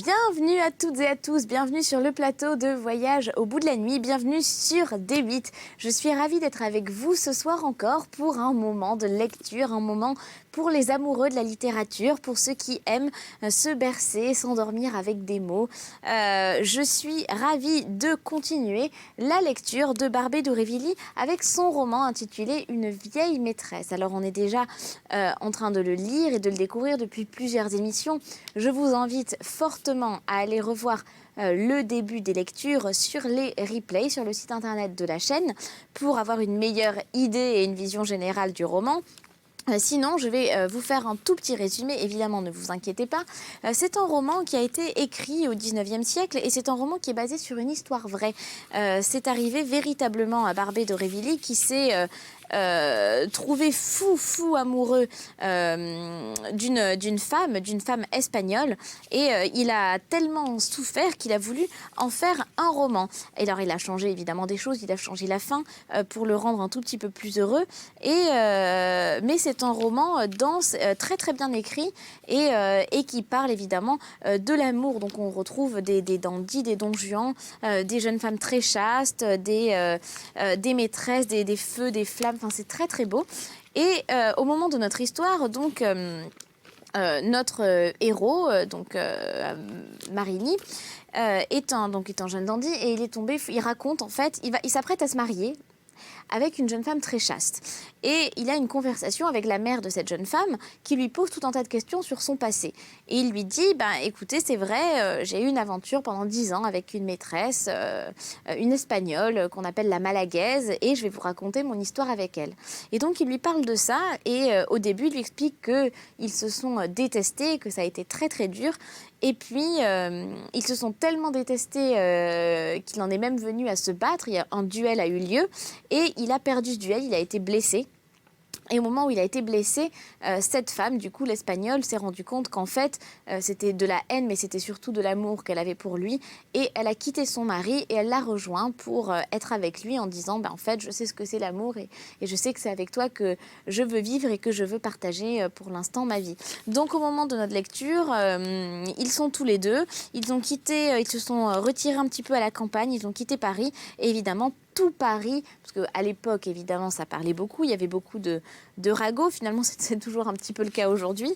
Bienvenue à toutes et à tous, bienvenue sur le plateau de Voyage au bout de la nuit, bienvenue sur D8. Je suis ravie d'être avec vous ce soir encore pour un moment de lecture, un moment pour les amoureux de la littérature, pour ceux qui aiment se bercer, s'endormir avec des mots. Je suis ravie de continuer la lecture de Barbé d'Aurevilly avec son roman intitulé Une vieille maîtresse. Alors on est déjà en train de le lire et de le découvrir depuis plusieurs émissions. Je vous invite fortement à aller revoir le début des lectures sur les replays, sur le site internet de la chaîne, pour avoir une meilleure idée et une vision générale du roman. Sinon, je vais vous faire un tout petit résumé, évidemment, ne vous inquiétez pas. C'est un roman qui a été écrit au 19e siècle et c'est un roman qui est basé sur une histoire vraie. C'est arrivé véritablement à Barbé d'Aurevilly qui s'est trouvé fou amoureux d'une femme espagnole et il a tellement souffert qu'il a voulu en faire un roman. Et alors il a changé évidemment des choses, il a changé la fin pour le rendre un tout petit peu plus heureux mais c'est un roman dense, très bien écrit et qui parle évidemment de l'amour. Donc on retrouve des dandys, des don Juan, des jeunes femmes très chastes, des maîtresses, des feux, des flammes. Enfin, c'est très beau. Et au moment de notre histoire, donc notre héros, Marigny, est un jeune dandy et il est tombé. Il raconte en fait, il s'apprête à se marier avec une jeune femme très chaste. Et il a une conversation avec la mère de cette jeune femme qui lui pose tout un tas de questions sur son passé. Et il lui dit, écoutez, c'est vrai, j'ai eu une aventure pendant 10 ans avec une maîtresse, une Espagnole qu'on appelle la Malagaise, et je vais vous raconter mon histoire avec elle. Et donc il lui parle de ça, et au début il lui explique qu'ils se sont détestés, que ça a été très dur. Et puis, ils se sont tellement détestés qu'il en est même venu à se battre. Un duel a eu lieu et il a perdu ce duel, il a été blessé. Et au moment où il a été blessé, cette femme, du coup l'Espagnole, s'est rendue compte qu'en fait, c'était de la haine, mais c'était surtout de l'amour qu'elle avait pour lui. Et elle a quitté son mari et elle l'a rejoint pour être avec lui en disant, en fait, je sais ce que c'est l'amour et je sais que c'est avec toi que je veux vivre et que je veux partager pour l'instant ma vie. Donc au moment de notre lecture, ils sont tous les deux, ils se sont retirés un petit peu à la campagne, ils ont quitté Paris et évidemment, tout Paris, parce qu'à l'époque, évidemment, ça parlait beaucoup, il y avait beaucoup de ragots, finalement, c'est toujours un petit peu le cas aujourd'hui,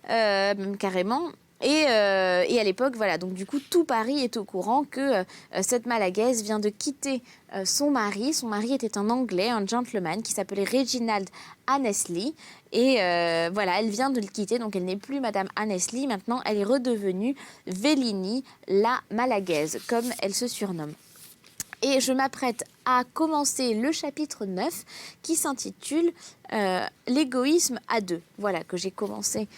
même carrément. Et à l'époque, voilà, donc du coup, tout Paris est au courant que cette Malagaise vient de quitter son mari. Son mari était un Anglais, un gentleman qui s'appelait Reginald Annesley. Et voilà, elle vient de le quitter, donc elle n'est plus Madame Annesley. Maintenant, elle est redevenue Vélini, la Malagaise, comme elle se surnomme. Et je m'apprête à commencer le chapitre 9 qui s'intitule L'égoïsme à deux. Voilà, que j'ai commencé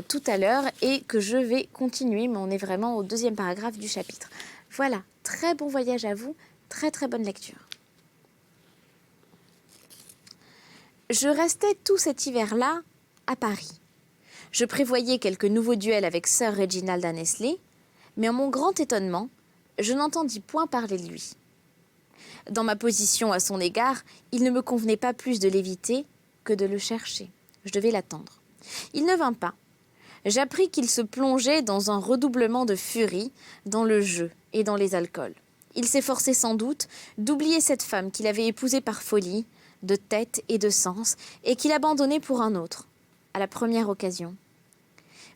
tout à l'heure et que je vais continuer, mais on est vraiment au deuxième paragraphe du chapitre. Voilà, très bon voyage à vous, très bonne lecture. Je restais tout cet hiver-là à Paris. Je prévoyais quelques nouveaux duels avec Sir Reginald Annesley, mais à mon grand étonnement, je n'entendis point parler de lui. Dans ma position à son égard, il ne me convenait pas plus de l'éviter que de le chercher. Je devais l'attendre. Il ne vint pas. J'appris qu'il se plongeait dans un redoublement de furie, dans le jeu et dans les alcools. Il s'efforçait sans doute d'oublier cette femme qu'il avait épousée par folie, de tête et de sens, et qu'il abandonnait pour un autre, à la première occasion.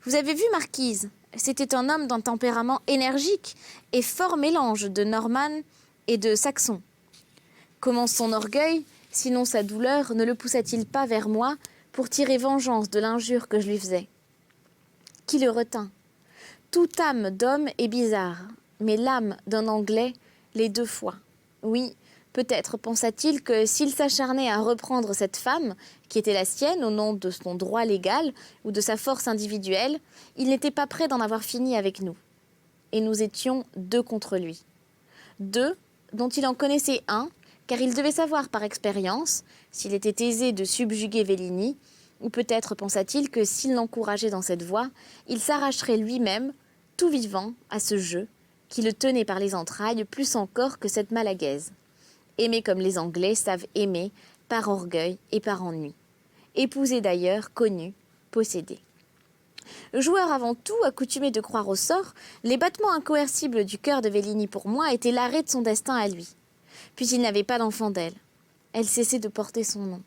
Vous avez vu, Marquise, c'était un homme d'un tempérament énergique et fort mélange de Norman et de Saxon. Comment son orgueil, sinon sa douleur, ne le poussa-t-il pas vers moi pour tirer vengeance de l'injure que je lui faisais? Qui le retint? Toute âme d'homme est bizarre, mais l'âme d'un Anglais l'est 2 fois. Oui, peut-être pensa-t-il que s'il s'acharnait à reprendre cette femme, qui était la sienne au nom de son droit légal ou de sa force individuelle, il n'était pas prêt d'en avoir fini avec nous. Et nous étions 2 contre lui. 2 dont il en connaissait un, car il devait savoir par expérience s'il était aisé de subjuguer Vélini, ou peut-être pensa-t-il que s'il l'encourageait dans cette voie, il s'arracherait lui-même, tout vivant, à ce jeu, qui le tenait par les entrailles plus encore que cette Malagaise. Aimer comme les Anglais savent aimer, par orgueil et par ennui. Épouser d'ailleurs, connu, possédé. Joueur avant tout, accoutumé de croire au sort, les battements incoercibles du cœur de Vélini pour moi étaient l'arrêt de son destin à lui. Puis il n'avait pas d'enfant d'elle. Elle cessait de porter son nom.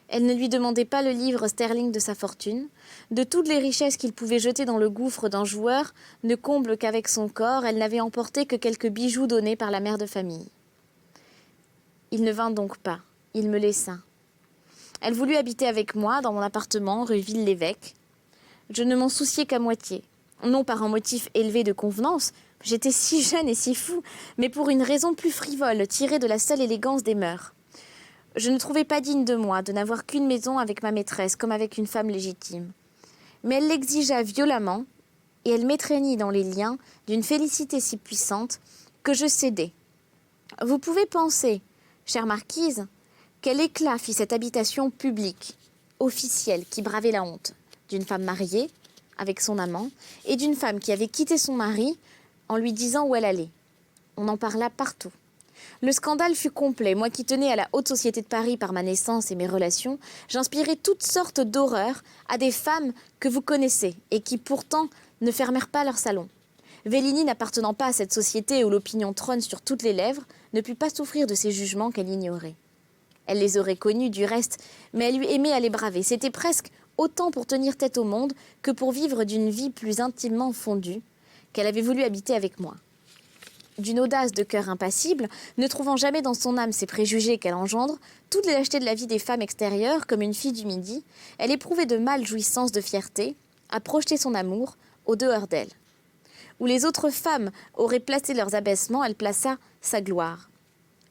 Elle ne lui demandait pas le livre sterling de sa fortune. De toutes les richesses qu'il pouvait jeter dans le gouffre d'un joueur, ne comble qu'avec son corps, elle n'avait emporté que quelques bijoux donnés par la mère de famille. Il ne vint donc pas, il me laissa. Elle voulut habiter avec moi dans mon appartement, rue Ville-l'Évêque. Je ne m'en souciais qu'à moitié. Non par un motif élevé de convenance, j'étais si jeune et si fou, mais pour une raison plus frivole, tirée de la seule élégance des mœurs. Je ne trouvais pas digne de moi de n'avoir qu'une maison avec ma maîtresse, comme avec une femme légitime. Mais elle l'exigea violemment, et elle m'étreignit dans les liens d'une félicité si puissante que je cédai. Vous pouvez penser, chère marquise, quel éclat fit cette habitation publique, officielle, qui bravait la honte, d'une femme mariée, avec son amant, et d'une femme qui avait quitté son mari en lui disant où elle allait. On en parla partout. Le scandale fut complet. Moi qui tenais à la haute société de Paris par ma naissance et mes relations, j'inspirais toutes sortes d'horreurs à des femmes que vous connaissez et qui pourtant ne fermèrent pas leur salon. Vélini, n'appartenant pas à cette société où l'opinion trône sur toutes les lèvres, ne put pas souffrir de ces jugements qu'elle ignorait. Elle les aurait connus du reste, mais elle eût aimé à les braver. C'était presque autant pour tenir tête au monde que pour vivre d'une vie plus intimement fondue, qu'elle avait voulu habiter avec moi. D'une audace de cœur impassible, ne trouvant jamais dans son âme ces préjugés qu'elle engendre, toute les lâchetés de la vie des femmes extérieures, comme une fille du Midi, elle éprouvait de mâles jouissances de fierté à projeter son amour au dehors d'elle. Où les autres femmes auraient placé leurs abaissements, elle plaça sa gloire.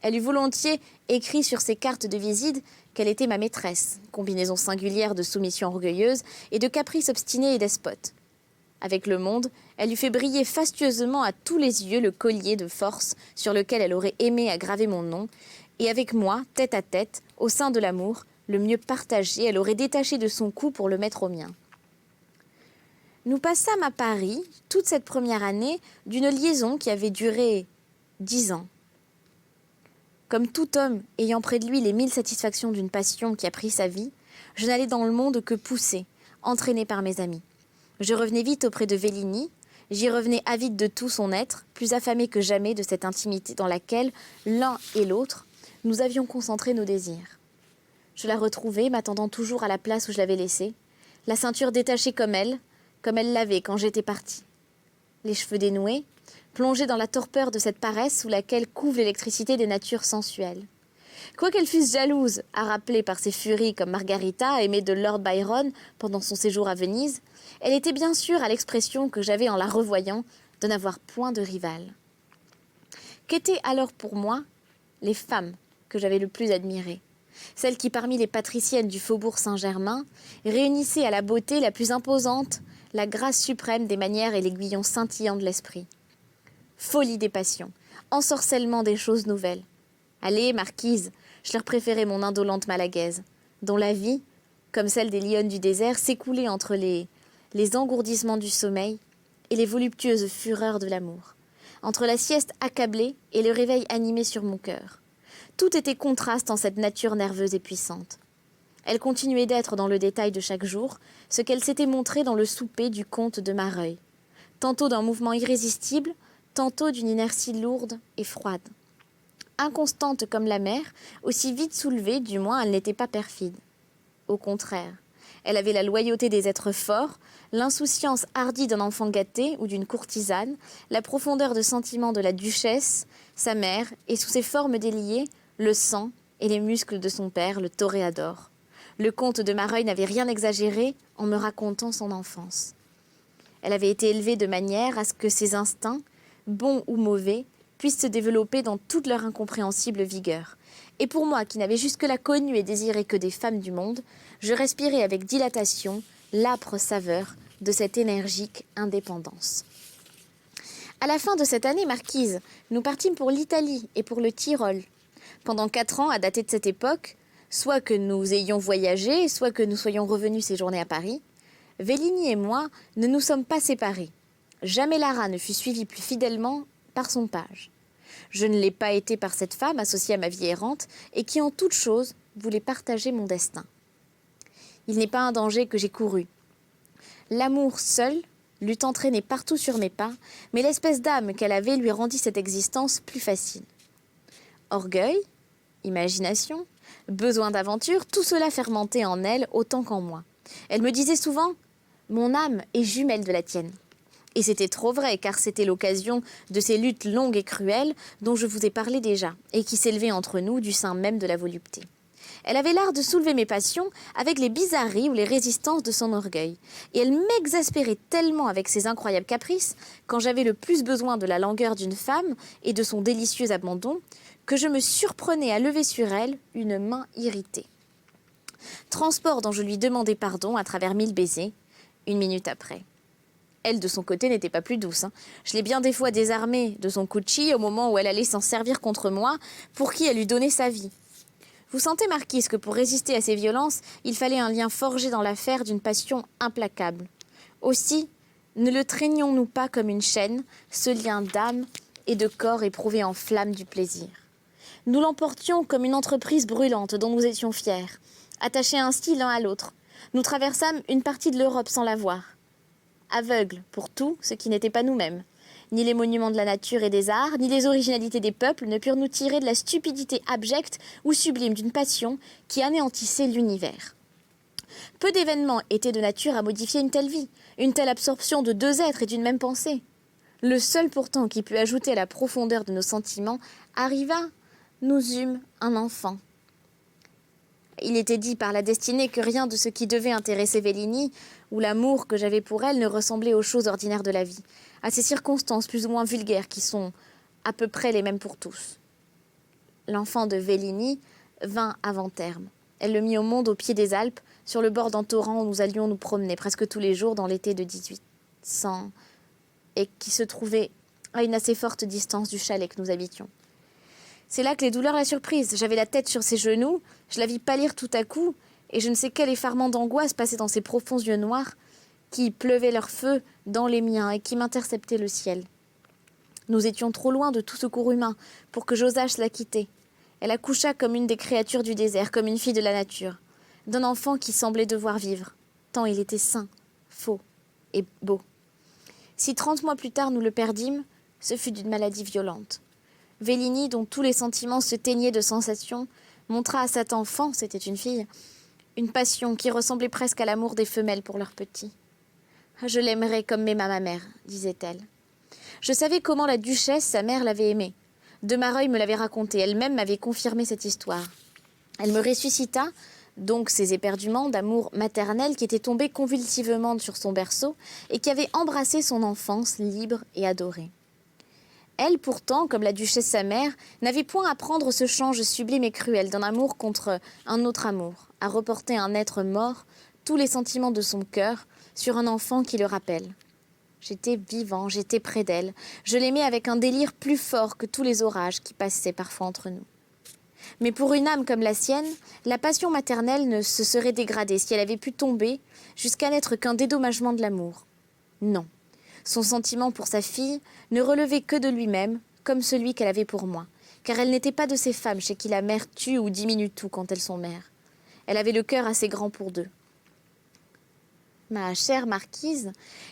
Elle eût volontiers écrit sur ses cartes de visite qu'elle était ma maîtresse, combinaison singulière de soumission orgueilleuse et de caprice obstiné et despote. Avec le monde, elle eût fait briller fastueusement à tous les yeux le collier de force sur lequel elle aurait aimé à graver mon nom, et avec moi, tête à tête, au sein de l'amour, le mieux partagé, elle aurait détaché de son cou pour le mettre au mien. Nous passâmes à Paris, toute cette première année, d'une liaison qui avait duré 10 ans. Comme tout homme ayant près de lui les 1000 satisfactions d'une passion qui a pris sa vie, je n'allais dans le monde que poussée, entraînée par mes amis. Je revenais vite auprès de Vélini, j'y revenais avide de tout son être, plus affamé que jamais de cette intimité dans laquelle, l'un et l'autre, nous avions concentré nos désirs. Je la retrouvais, m'attendant toujours à la place où je l'avais laissée, la ceinture détachée comme elle l'avait quand j'étais partie. Les cheveux dénoués, plongés dans la torpeur de cette paresse sous laquelle couve l'électricité des natures sensuelles. Quoiqu'elle fût jalouse, à rappeler par ses furies comme Margarita, aimée de Lord Byron pendant son séjour à Venise, elle était bien sûre à l'expression que j'avais en la revoyant de n'avoir point de rivale. Qu'étaient alors pour moi les femmes que j'avais le plus admirées, celles qui parmi les patriciennes du faubourg Saint-Germain réunissaient à la beauté la plus imposante la grâce suprême des manières et l'aiguillon scintillant de l'esprit. Folie des passions, ensorcellement des choses nouvelles. Allez, marquise, je leur préférais mon indolente malagaise, dont la vie, comme celle des lionnes du désert, s'écoulait entre les engourdissements du sommeil et les voluptueuses fureurs de l'amour, entre la sieste accablée et le réveil animé sur mon cœur. Tout était contraste en cette nature nerveuse et puissante. Elle continuait d'être dans le détail de chaque jour ce qu'elle s'était montrée dans le souper du comte de Mareuil, tantôt d'un mouvement irrésistible, tantôt d'une inertie lourde et froide. Inconstante comme la mer, aussi vite soulevée, du moins elle n'était pas perfide. Au contraire, elle avait la loyauté des êtres forts, l'insouciance hardie d'un enfant gâté ou d'une courtisane, la profondeur de sentiment de la duchesse, sa mère, et sous ses formes déliées, le sang et les muscles de son père, le toréador. Le comte de Mareuil n'avait rien exagéré en me racontant son enfance. Elle avait été élevée de manière à ce que ses instincts, bons ou mauvais, puissent se développer dans toute leur incompréhensible vigueur. Et pour moi, qui n'avais jusque-là connu et désiré que des femmes du monde, je respirais avec dilatation l'âpre saveur de cette énergique indépendance. À la fin de cette année marquise, nous partîmes pour l'Italie et pour le Tyrol. Pendant 4 ans, à dater de cette époque, soit que nous ayons voyagé, soit que nous soyons revenus séjourner à Paris, Vélini et moi ne nous sommes pas séparés. Jamais Lara ne fut suivie plus fidèlement par son page. Je ne l'ai pas été par cette femme associée à ma vie errante et qui en toute chose voulait partager mon destin. Il n'est pas un danger que j'ai couru. L'amour seul l'eût entraîné partout sur mes pas, mais l'espèce d'âme qu'elle avait lui rendit cette existence plus facile. Orgueil, imagination, besoin d'aventure, tout cela fermentait en elle autant qu'en moi. Elle me disait souvent « Mon âme est jumelle de la tienne ». Et c'était trop vrai, car c'était l'occasion de ces luttes longues et cruelles dont je vous ai parlé déjà, et qui s'élevaient entre nous du sein même de la volupté. Elle avait l'art de soulever mes passions avec les bizarreries ou les résistances de son orgueil. Et elle m'exaspérait tellement avec ses incroyables caprices, quand j'avais le plus besoin de la langueur d'une femme et de son délicieux abandon, que je me surprenais à lever sur elle une main irritée. Transport dont je lui demandais pardon à travers 1000 baisers, 1 minute après. Elle, de son côté, n'était pas plus douce. Je l'ai bien des fois désarmée de son Cucci au moment où elle allait s'en servir contre moi, pour qui elle eût donné sa vie. Vous sentez, Marquise, que pour résister à ces violences, il fallait un lien forgé dans l'affaire d'une passion implacable. Aussi, ne le traînions-nous pas comme une chaîne, ce lien d'âme et de corps éprouvé en flamme du plaisir. Nous l'emportions comme une entreprise brûlante dont nous étions fiers, attachés ainsi l'un à l'autre. Nous traversâmes une partie de l'Europe sans la voir. Aveugles pour tout ce qui n'était pas nous-mêmes. Ni les monuments de la nature et des arts, ni les originalités des peuples ne purent nous tirer de la stupidité abjecte ou sublime d'une passion qui anéantissait l'univers. Peu d'événements étaient de nature à modifier une telle vie, une telle absorption de deux êtres et d'une même pensée. Le seul pourtant qui put ajouter à la profondeur de nos sentiments arriva, nous eûmes un enfant. Il était dit par la destinée que rien de ce qui devait intéresser Vélini, ou l'amour que j'avais pour elle, ne ressemblait aux choses ordinaires de la vie, à ces circonstances plus ou moins vulgaires qui sont à peu près les mêmes pour tous. L'enfant de Vélini vint avant terme. Elle le mit au monde au pied des Alpes, sur le bord d'un torrent où nous allions nous promener presque tous les jours dans l'été de 1800, et qui se trouvait à une assez forte distance du chalet que nous habitions. C'est là que les douleurs la surprisent. J'avais la tête sur ses genoux, je la vis pâlir tout à coup, et je ne sais quel effarement d'angoisse passait dans ses profonds yeux noirs, qui pleuvaient leur feu dans les miens et qui m'interceptaient le ciel. Nous étions trop loin de tout secours humain pour que j'osasse la quitter. Elle accoucha comme une des créatures du désert, comme une fille de la nature, d'un enfant qui semblait devoir vivre, tant il était sain, faux et beau. Si 30 mois plus tard nous le perdîmes, ce fut d'une maladie violente. Vélini, dont tous les sentiments se teignaient de sensations, montra à cet enfant, c'était une fille, une passion qui ressemblait presque à l'amour des femelles pour leurs petits. « Je l'aimerais comme m'aima ma mère », disait-elle. Je savais comment la duchesse, sa mère, l'avait aimée. De Mareuil me l'avait raconté, elle-même m'avait confirmé cette histoire. Elle me ressuscita, donc ces éperdument d'amour maternel qui étaient tombés convulsivement sur son berceau et qui avaient embrassé son enfance libre et adorée. Elle, pourtant, comme la duchesse sa mère, n'avait point à prendre ce change sublime et cruel d'un amour contre un autre amour, à reporter à un être mort tous les sentiments de son cœur sur un enfant qui le rappelle. J'étais vivant, j'étais près d'elle, je l'aimais avec un délire plus fort que tous les orages qui passaient parfois entre nous. Mais pour une âme comme la sienne, la passion maternelle ne se serait dégradée si elle avait pu tomber jusqu'à n'être qu'un dédommagement de l'amour. Non. Son sentiment pour sa fille ne relevait que de lui-même, comme celui qu'elle avait pour moi, car elle n'était pas de ces femmes chez qui la mère tue ou diminue tout quand elles sont mères. Elle avait le cœur assez grand pour deux. Ma chère marquise,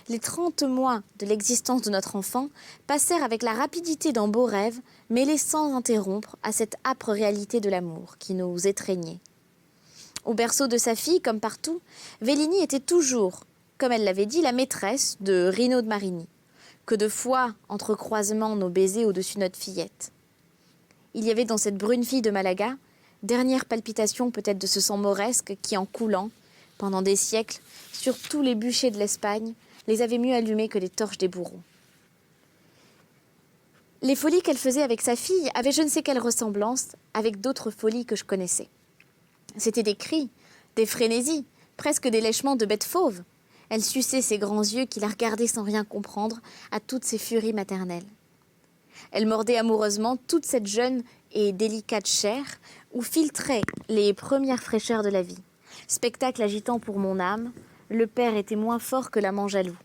les 30 mois de l'existence de notre enfant passèrent avec la rapidité d'un beau rêve, mêlés sans interrompre à cette âpre réalité de l'amour qui nous étreignait. Au berceau de sa fille, comme partout, Vélini était toujours, comme elle l'avait dit, la maîtresse de Rino de Marigny, que de fois entrecroisement nos baisers au-dessus de notre fillette. Il y avait dans cette brune fille de Malaga, dernière palpitation peut-être de ce sang mauresque qui, en coulant, pendant des siècles, sur tous les bûchers de l'Espagne, les avait mieux allumés que les torches des bourreaux. Les folies qu'elle faisait avec sa fille avaient je ne sais quelle ressemblance avec d'autres folies que je connaissais. C'étaient des cris, des frénésies, presque des lèchements de bêtes fauves. Elle suçait ses grands yeux qui la regardaient sans rien comprendre à toutes ces furies maternelles. Elle mordait amoureusement toute cette jeune et délicate chair où filtraient les premières fraîcheurs de la vie. Spectacle agitant pour mon âme, le père était moins fort que l'amant jaloux.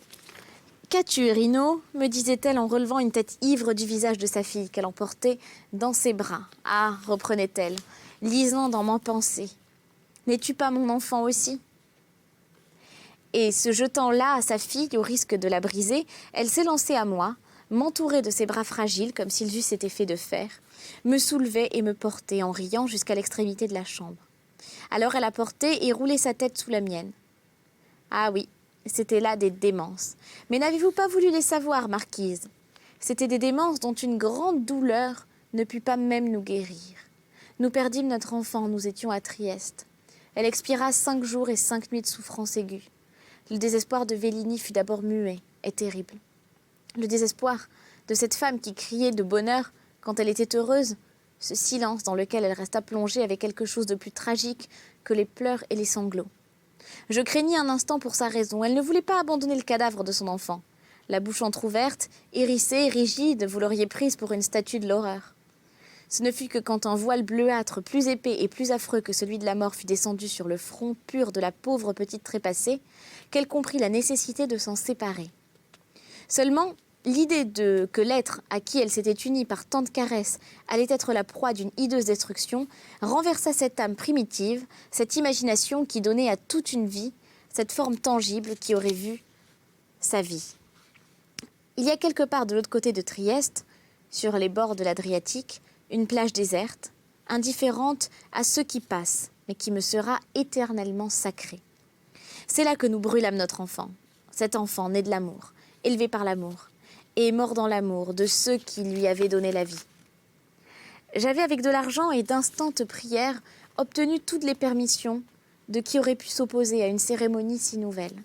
« Qu'as-tu, Rino » me disait-elle en relevant une tête ivre du visage de sa fille qu'elle emportait dans ses bras. « Ah » reprenait-elle, lisant dans mes pensées. « N'es-tu pas mon enfant aussi » Et se jetant là à sa fille, au risque de la briser, elle s'élançait à moi, m'entourait de ses bras fragiles comme s'ils eussent été faits de fer, me soulevait et me portait en riant jusqu'à l'extrémité de la chambre. Alors elle a porté et roulé sa tête sous la mienne. Ah oui, c'était là des démences. Mais n'avez-vous pas voulu les savoir, marquise? C'étaient des démences dont une grande douleur ne put pas même nous guérir. Nous perdîmes notre enfant, nous étions à Trieste. Elle expira 5 jours et 5 nuits de souffrance aiguë. Le désespoir de Vélini fut d'abord muet et terrible. Le désespoir de cette femme qui criait de bonheur quand elle était heureuse, ce silence dans lequel elle resta plongée avec quelque chose de plus tragique que les pleurs et les sanglots. Je craignis un instant pour sa raison. Elle ne voulait pas abandonner le cadavre de son enfant. La bouche entr'ouverte, hérissée, rigide, vous l'auriez prise pour une statue de l'horreur. Ce ne fut que quand un voile bleuâtre plus épais et plus affreux que celui de la mort fut descendu sur le front pur de la pauvre petite trépassée, qu'elle comprit la nécessité de s'en séparer. Seulement, l'idée que l'être à qui elle s'était unie par tant de caresses allait être la proie d'une hideuse destruction renversa cette âme primitive, cette imagination qui donnait à toute une vie cette forme tangible qui aurait vu sa vie. Il y a quelque part de l'autre côté de Trieste, sur les bords de l'Adriatique, une plage déserte, indifférente à ceux qui passent, mais qui me sera éternellement sacrée. C'est là que nous brûlâmes notre enfant, cet enfant né de l'amour, élevé par l'amour, et mort dans l'amour de ceux qui lui avaient donné la vie. J'avais avec de l'argent et d'instantes prières obtenu toutes les permissions de qui aurait pu s'opposer à une cérémonie si nouvelle.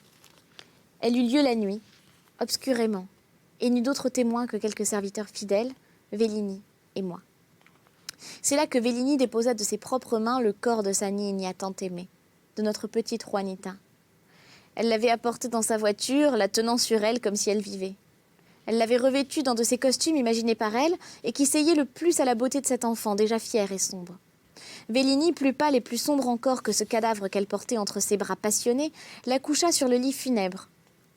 Elle eut lieu la nuit, obscurément, et n'eut d'autres témoins que quelques serviteurs fidèles, Vélini et moi. C'est là que Vélini déposa de ses propres mains le corps de sa Niña tant aimée, de notre petite Juanita. Elle l'avait apporté dans sa voiture, la tenant sur elle comme si elle vivait. Elle l'avait revêtue dans de ces costumes imaginés par elle et qui seillaient le plus à la beauté de cet enfant, déjà fier et sombre. Vélini, plus pâle et plus sombre encore que ce cadavre qu'elle portait entre ses bras passionnés, la coucha sur le lit funèbre.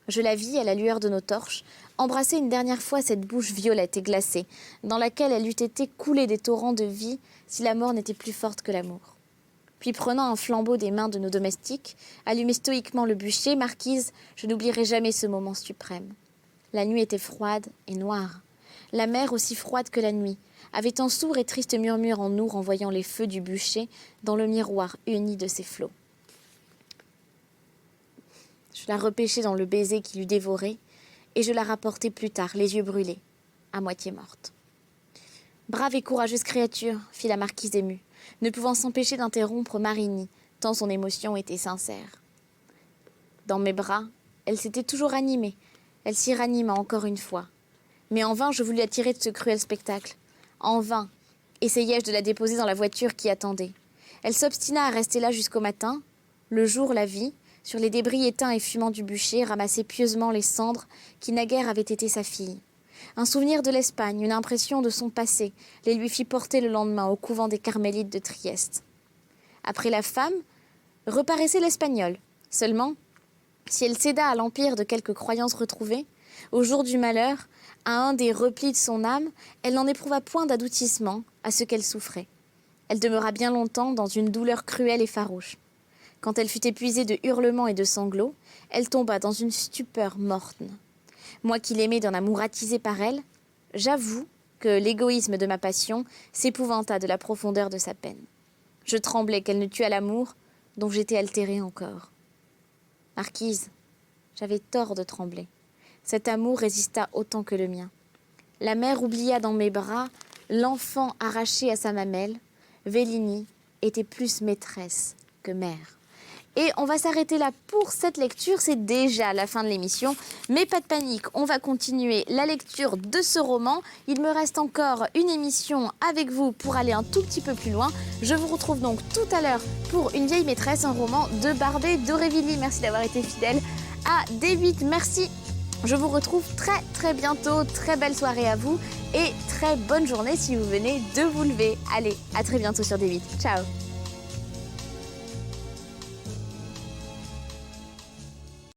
Je la vis, à la lueur de nos torches, embrasser une dernière fois cette bouche violette et glacée, dans laquelle elle eût été coulée des torrents de vie si la mort n'était plus forte que l'amour. Puis prenant un flambeau des mains de nos domestiques, allumer stoïquement le bûcher, marquise, je n'oublierai jamais ce moment suprême. La nuit était froide et noire. La mer, aussi froide que la nuit, avait un sourd et triste murmure en nous renvoyant les feux du bûcher dans le miroir uni de ses flots. Je la repêchai dans le baiser qui l'eût dévorée, et je la rapportai plus tard, les yeux brûlés, à moitié morte. « Brave et courageuse créature !» fit la marquise émue, ne pouvant s'empêcher d'interrompre Marigny, tant son émotion était sincère. Dans mes bras, elle s'était toujours animée, elle s'y ranima encore une fois. Mais en vain je voulus la tirer de ce cruel spectacle. En vain essayai-je de la déposer dans la voiture qui attendait. Elle s'obstina à rester là jusqu'au matin. Le jour la vit, sur les débris éteints et fumants du bûcher, ramasser pieusement les cendres qui naguère avaient été sa fille. Un souvenir de l'Espagne, une impression de son passé, les lui fit porter le lendemain au couvent des Carmélites de Trieste. Après la femme, reparaissait l'Espagnole. Seulement, si elle céda à l'empire de quelques croyances retrouvées, au jour du malheur, à un des replis de son âme, elle n'en éprouva point d'adoucissement à ce qu'elle souffrait. Elle demeura bien longtemps dans une douleur cruelle et farouche. Quand elle fut épuisée de hurlements et de sanglots, elle tomba dans une stupeur morne. Moi qui l'aimais d'un amour attisé par elle, j'avoue que l'égoïsme de ma passion s'épouvanta de la profondeur de sa peine. Je tremblais qu'elle ne tuât l'amour dont j'étais altérée encore. Marquise, j'avais tort de trembler. Cet amour résista autant que le mien. La mère oublia dans mes bras l'enfant arraché à sa mamelle. Vélini était plus maîtresse que mère. Et on va s'arrêter là pour cette lecture, c'est déjà la fin de l'émission. Mais pas de panique, on va continuer la lecture de ce roman. Il me reste encore une émission avec vous pour aller un tout petit peu plus loin. Je vous retrouve donc tout à l'heure pour Une vieille maîtresse, un roman de Barbé d'Aurevilly. Merci d'avoir été fidèle à D8, merci. Je vous retrouve très bientôt, très belle soirée à vous et très bonne journée si vous venez de vous lever. Allez, à très bientôt sur D8, ciao.